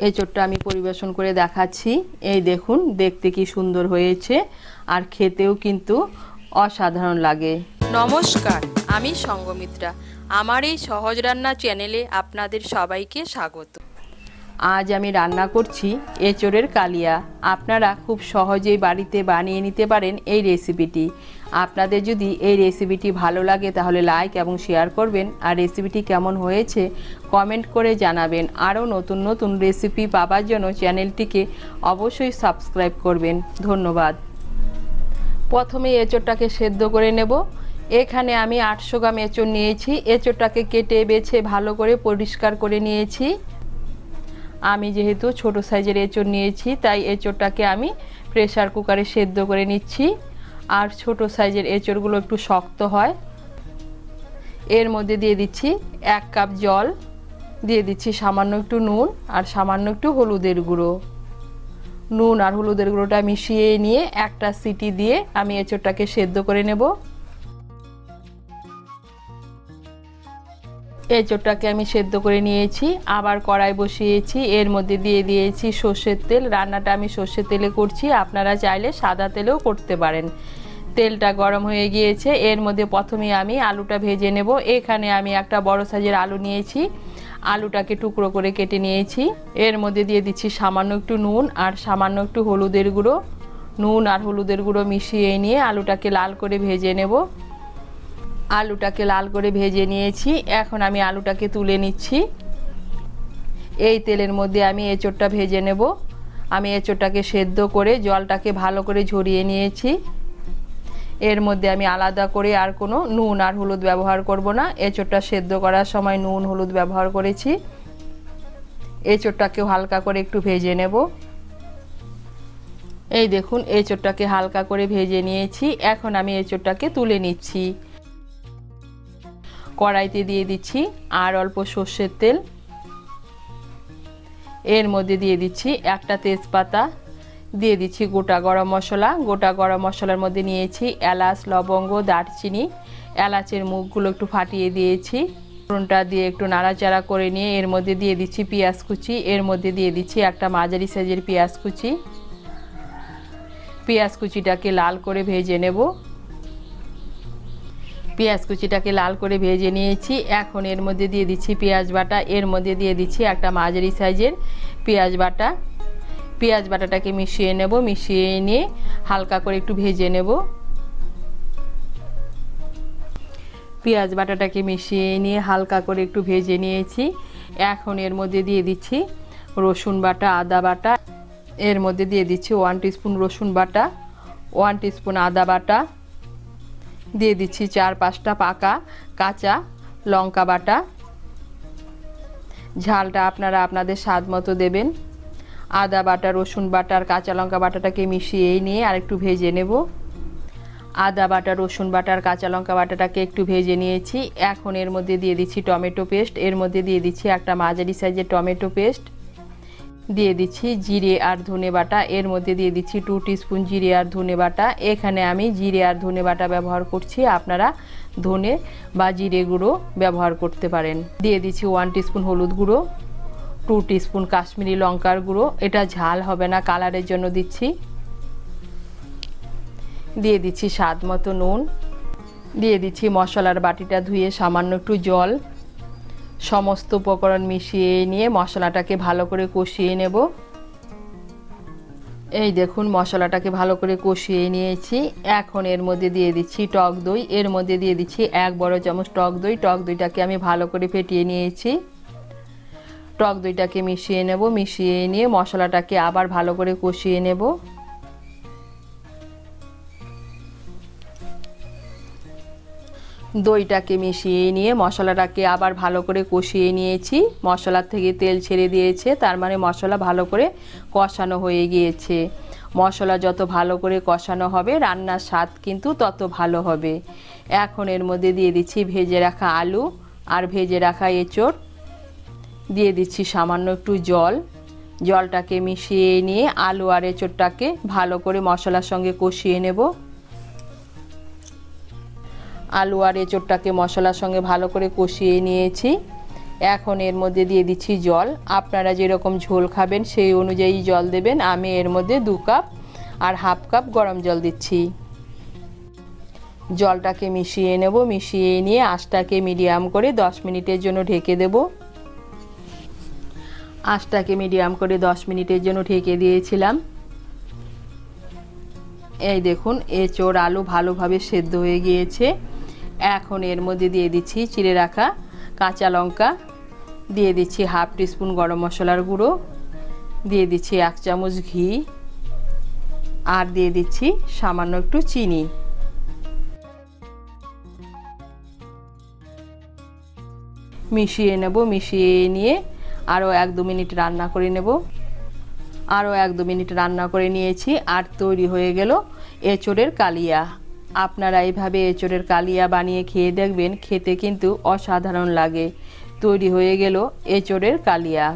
এঁচোড়টা আমি পরিবেশন করে দেখাচ্ছি। এই দেখুন দেখতে কি সুন্দর হয়েছে, আর খেতেও কিন্তু অসাধারণ লাগে। নমস্কার, আমি সঙ্গমিত্রা। আমার এই সহজ রান্না চ্যানেলে আপনাদের সবাইকে স্বাগত। আজ আমি রান্না করছি এঁচোড়ের কালিয়া। আপনারা খুব সহজেই বাড়িতে বানিয়ে নিতে পারেন এই রেসিপিটি। আপনাদের যদি এই রেসিপিটি ভালো লাগে তাহলে লাইক এবং শেয়ার করবেন, আর রেসিপিটি কেমন হয়েছে কমেন্ট করে জানাবেন। আরও নতুন নতুন রেসিপি পাওয়ার জন্য চ্যানেলটিকে অবশ্যই সাবস্ক্রাইব করবেন। ধন্যবাদ। প্রথমে এঁচোড়টাকে সেদ্ধ করে নেব। এখানে আমি 800 গ্রাম এঁচোড় নিয়েছি। এঁচোড়টাকে কেটে বেছে ভালো করে পরিষ্কার করে নিয়েছি। আমি যেহেতু ছোট সাইজের এঁচোড় নিয়েছি তাই এঁচোড়টাকে আমি প্রেসার কুকারে সেদ্ধ করে নিচ্ছি। আর ছোট সাইজের এঁচোড়গুলো একটু শক্ত হয়। এর মধ্যে দিয়ে দিচ্ছি 1 কাপ জল, দিয়ে দিচ্ছি সামান্য একটু নুন আর সামান্য একটু হলুদের গুঁড়ো। নুন আর হলুদের গুঁড়োটা মিশিয়ে নিয়ে একটা সিটি দিয়ে আমি এঁচোড়টাকে সেদ্ধ করে নেব। এঁচোড়টাকে আমি সেদ্ধ করে নিয়েছি। আবার কড়াই বসিয়েছি, এর মধ্যে দিয়ে দিয়েছি সর্ষের তেল। রান্নাটা আমি সর্ষের তেলে করছি, আপনারা চাইলে সাদা তেলেও করতে পারেন। তেলটা গরম হয়ে গিয়েছে, এর মধ্যে প্রথমে আমি আলুটা ভেজে নেব। এখানে আমি একটা বড় সাইজের আলু নিয়েছি, আলুটাকে টুকরো করে কেটে নিয়েছি। এর মধ্যে দিয়ে দিচ্ছি সামান্য একটু নুন আর সামান্য একটু হলুদের গুঁড়ো। নুন আর হলুদের গুঁড়ো মিশিয়ে নিয়ে আলুটাকে লাল করে ভেজে নেব। আলুটাকে লাল করে ভেজে নিয়েছি, এখন আমি আলুটাকে তুলে নিচ্ছি। এই তেলের মধ্যে আমি এঁচোড়টা ভেজে নেব। আমি এঁচোড়টাকে সেদ্ধ করে জলটাকে ভালো করে ঝরিয়ে নিয়েছি। এর মধ্যে আমি আলাদা করে আর কোনো নুন আর হলুদ ব্যবহার করব না। এঁচোড়টা সেদ্ধ করার সময় নুন হলুদ ব্যবহার করেছি। এঁচোড়টাকেও হালকা করে একটু ভেজে নেব। এই দেখুন এঁচোড়টাকে হালকা করে ভেজে নিয়েছি। এখন আমি এঁচোড়টাকে তুলে নিচ্ছি। কড়াইতে দিয়ে দিচ্ছি আর অল্প সর্ষের তেল। এর মধ্যে দিয়ে দিচ্ছি একটা তেজপাতা, দিয়ে দিচ্ছি গোটা গরম মশলা। গোটা গরম মশলার মধ্যে নিয়েছি এলাচ, লবঙ্গ, দারচিনি। এলাচের মুখগুলো একটু ফাটিয়ে দিয়েছি। ফোড়নটা দিয়ে একটু নাড়াচাড়া করে নিয়ে এর মধ্যে দিয়ে দিচ্ছি পেঁয়াজ কুচি। এর মধ্যে দিয়ে দিচ্ছি একটা মাঝারি সাইজের পেঁয়াজ কুচি। পেঁয়াজ কুচিটাকে লাল করে ভেজে নেব। পেঁয়াজ কুচিটাকে লাল করে ভেজে নিয়েছি। এখন এর মধ্যে দিয়ে দিচ্ছি পেঁয়াজ বাটা। এর মধ্যে দিয়ে দিচ্ছি একটা মাঝারি সাইজের পেঁয়াজ বাটা। পেঁয়াজ বাটাটাকে মিশিয়ে নেব। মিশিয়ে নিয়ে হালকা করে একটু ভেজে নেব। পেঁয়াজ বাটাটাকে মিশিয়ে নিয়ে হালকা করে একটু ভেজে নিয়েছি। এখন এর মধ্যে দিয়ে দিচ্ছি রসুন বাটা, আদা বাটা। এর মধ্যে দিয়ে দিচ্ছি 1 টিস্পুন রসুন বাটা, 1 টিস্পুন আদা বাটা। দিয়ে দিচ্ছি 4-5টা পাকা কাঁচা লঙ্কা বাটা। ঝালটা আপনারা আপনাদের স্বাদ মতো দেবেন। আদা বাটা, রসুন বাটা আর কাঁচা লঙ্কা বাটাটাকে মিশিয়ে নিয়ে আর একটু ভেজে নেব। আদা বাটা, রসুন বাটা আর কাঁচা লঙ্কা বাটাটাকে একটু ভেজে নিয়েছি। এখন এর মধ্যে দিয়ে দিচ্ছি টমেটো পেস্ট। এর মধ্যে দিয়ে দিচ্ছি একটা মাঝারি সাইজের টমেটো পেস্ট। দিয়ে দিচ্ছি জিরে আর ধনে বাটা। এর মধ্যে দিয়ে দিচ্ছি 2 টিস্পুন জিরে আর ধনে বাটা। এখানে আমি জিরে আর ধনে বাটা ব্যবহার করছি, আপনারা ধনে বা জিরে গুঁড়ো ব্যবহার করতে পারেন। দিয়ে দিচ্ছি 1 টিস্পুন হলুদ গুঁড়ো, 2 টিস্পুন কাশ্মীরি লঙ্কার গুঁড়ো। এটা ঝাল হবে না, কালারের জন্য দিচ্ছি। দিয়ে দিচ্ছি স্বাদ মতো নুন। দিয়ে দিচ্ছি মশলার বাটিটা ধুয়ে সামান্য একটু জল। সমস্ত উপকরণ মিশিয়ে নিয়ে মশলাটাকে ভালো করে কষিয়ে নেব। এই দেখুন মশলাটাকে ভালো করে কষিয়ে নিয়েছি। এখন এর মধ্যে দিয়ে দিচ্ছি টক দই। এর মধ্যে দিয়ে দিচ্ছি 1 বড় চামচ টক দই। টক দইটাকে আমি ভালো করে ফেটিয়ে নিয়েছি। টক দইটাকে মিশিয়ে নেব। মিশিয়ে নিয়ে মশলাটাকে আবার ভালো করে কষিয়ে নেব। দইটাকে মিশিয়ে নিয়ে মশলাটাকে আবার ভালো করে কষিয়ে নিয়েছি। মশলার থেকে তেল ছেড়ে দিয়েছে, তার মানে মশলা ভালো করে কষানো হয়ে গিয়েছে। মশলা যত ভালো করে কষানো হবে রান্নার স্বাদ কিন্তু তত ভালো হবে। এখন এর মধ্যে দিয়ে দিচ্ছি ভেজে রাখা আলু আর ভেজে রাখা এঁচোড়। দিয়ে দিচ্ছি সামান্য একটু জল। জলটাকে মিশিয়ে নিয়ে আলু আর এঁচোড়টাকে ভালো করে মশলার সঙ্গে কষিয়ে নেব। আলু আর এঁচোড়টাকে মশলার সঙ্গে ভালো করে কষিয়ে নিয়েছি। এখন এর মধ্যে দিয়ে দিচ্ছি জল। আপনারা যেরকম ঝোল খাবেন সেই অনুযায়ী জল দেবেন। আমি এর মধ্যে 2 কাপ আর হাফ কাপ গরম জল দিচ্ছি। জলটাকে মিশিয়ে নেব। মিশিয়ে নিয়ে আঁচটাকে মিডিয়াম করে 10 মিনিটের জন্য ঢেকে দেব। আঁচটাকে মিডিয়াম করে 10 মিনিটের জন্য ঢেকে দিয়েছিলাম। এই দেখুন এঁচোড় আলু ভালোভাবে সেদ্ধ হয়ে গিয়েছে। এখন এর মধ্যে দিয়ে দিচ্ছি চিড়ে রাখা কাঁচা লঙ্কা, দিয়ে দিচ্ছি হাফ টিস্পুন গরম মশলার গুঁড়ো, দিয়ে দিচ্ছি 1 চামচ ঘি আর দিয়ে দিচ্ছি সামান্য একটু চিনি। মিশিয়ে নেব। মিশিয়ে নিয়ে আরও 1-2 মিনিট রান্না করে নেব। আরও 1-2 মিনিট রান্না করে নিয়েছি আর তৈরি হয়ে গেল এঁচোড়ের কালিয়া। আপনারা এইভাবে এঁচোড়ের কালিয়া বানিয়ে খেয়ে দেখবেন, খেতে কিন্তু অসাধারণ লাগে। তৈরি হয়ে গেল এঁচোড়ের কালিয়া।